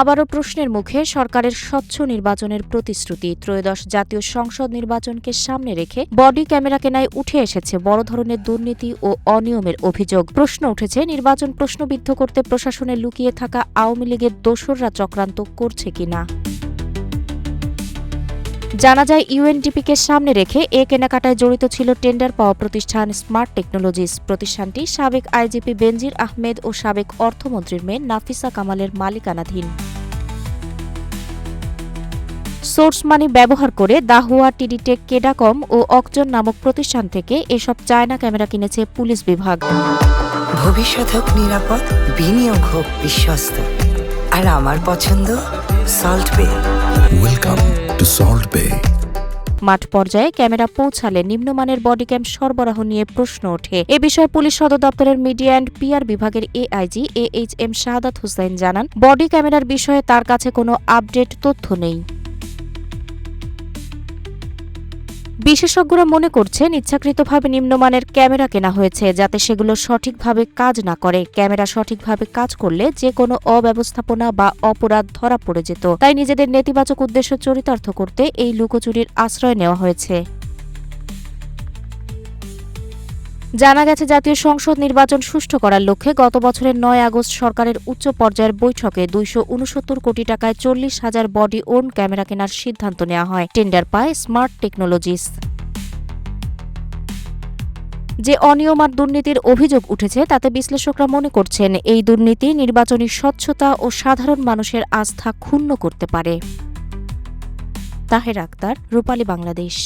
আবারও প্রশ্নের মুখে সরকারের স্বচ্ছ নির্বাচনের প্রতিশ্রুতি। ত্রয়োদশ জাতীয় সংসদ নির্বাচনকে সামনে রেখে বডি ক্যামেরা কেনায় উঠে এসেছে বড় ধরনের দুর্নীতি ও অনিয়মের অভিযোগ। প্রশ্ন উঠেছে, নির্বাচন প্রশ্নবিদ্ধ করতে প্রশাসনে লুকিয়ে থাকা আওয়ামী লীগের দোসররা চক্রান্ত করছে কিনা। জানা যায়, ইউএনডিপিকে সামনে রেখে এ কেনাকাটায় জড়িত ছিল টেন্ডার পাওয়া প্রতিষ্ঠান স্মার্ট টেকনোলজিস। প্রতিষ্ঠানটি সাবেক আইজিপি বেনজির আহমেদ ও সাবেক অর্থমন্ত্রীর মেয়ে নাফিসা কামালের মালিকানাধীন। সোর্স মানি ব্যবহার করে দাহুয়া, টিডিটেক, কেডাকম ও অকজন নামক প্রতিষ্ঠান থেকে এসব চায়না ক্যামেরা কিনেছে পুলিশ বিভাগ। ভবিষ্যৎ হোক নিরাপদ, বিনিয়োগ হোক বিশ্বস্ত, আর আমার পছন্দ সল্ট বে। ওয়েলকাম টু সল্ট বে। মাঠ পর্যায়ে ক্যামেরা পৌঁছালে নিম্নমানের বডি ক্যাম সরবরাহ নিয়ে প্রশ্ন ওঠে। এ বিষয়ে পুলিশ সদর দপ্তরের মিডিয়া অ্যান্ড পিআর বিভাগের এআইজি AHM শাহাদাত হোসেন জানান, বডি ক্যামেরার বিষয়ে তার কাছে কোনো আপডেট তথ্য নেই। বিশেষজ্ঞরা মনে করছেন, ইচ্ছাকৃতভাবে নিম্নমানের ক্যামেরা কেনা হয়েছে যাতে সেগুলো সঠিকভাবে কাজ না করে। ক্যামেরা সঠিকভাবে কাজ করলে যে কোনো অব্যবস্থাপনা বা অপরাধ ধরা পড়ে যেত। তাই নিজেদের নেতিবাচক উদ্দেশ্য চরিতার্থ করতে এই লুকোচুরির আশ্রয় নেওয়া হয়েছে। জানা গেছে, জাতীয় সংসদ নির্বাচন সুষ্ঠু করার লক্ষ্যে গত বছরের 9 আগস্ট সরকারের উচ্চ পর্যায়ের বৈঠকে 269 কোটি টাকায় 40,000 বডি ওন ক্যামেরা কেনার সিদ্ধান্ত নেওয়া হয়। টেন্ডার পায় স্মার্ট টেকনোলজিস। যে অনিয়ম আর দুর্নীতির অভিযোগ উঠেছে তাতে বিশ্লেষকরা মনে করছেন, এই দুর্নীতি নির্বাচনী স্বচ্ছতা ও সাধারণ মানুষের আস্থা ক্ষুণ্ণ করতে পারে। তাহের আক্তার, রূপালী বাংলাদেশ।